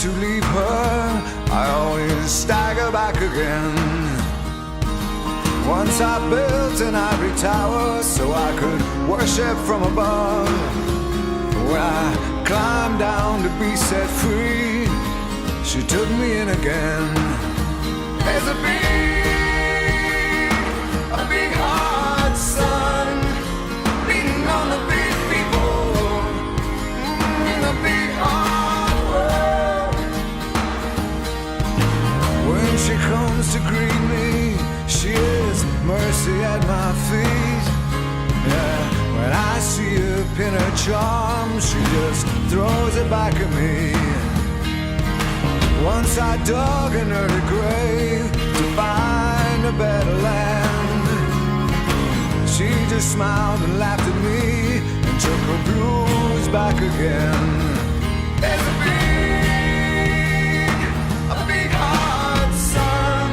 to leave her, I always stagger back again. Once I built an ivory tower so I could worship from above. When I climbed down to be set free, she took me in again. There's a big hard sun beating on the big people in the big hard world. When she comes to greet me, she is mercy at my feet. Yeah, when I see her pin her charm, she just throws it back at me. Once I dug an early grave to find a better land. She just smiled and laughed at me and took her blues back again. There's a big hard sun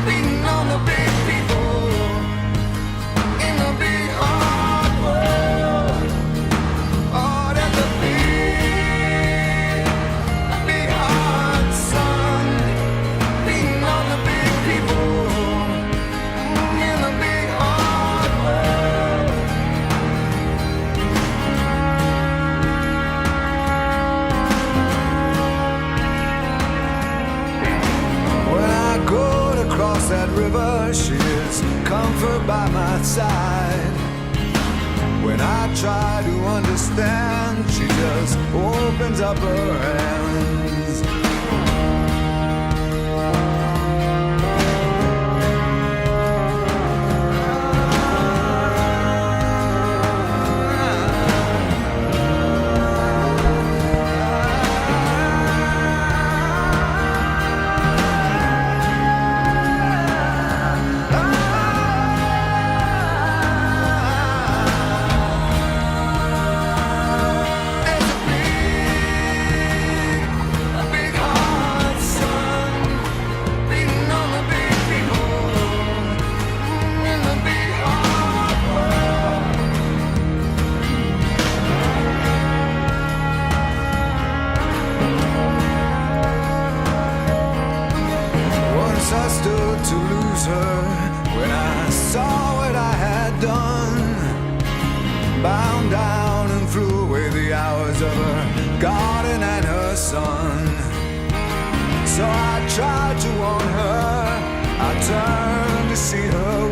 beating on the big people in the big hard world. Oh, there's a big hard sun beating on the big people in the big hard world. When I go to cross that river, she is comfort by my side. When I try to understand, she just opens up her hands. I stood to lose her when I saw what I had done. Bound down and flew away the hours of her garden and her son. So I tried to warn her, I turned to see her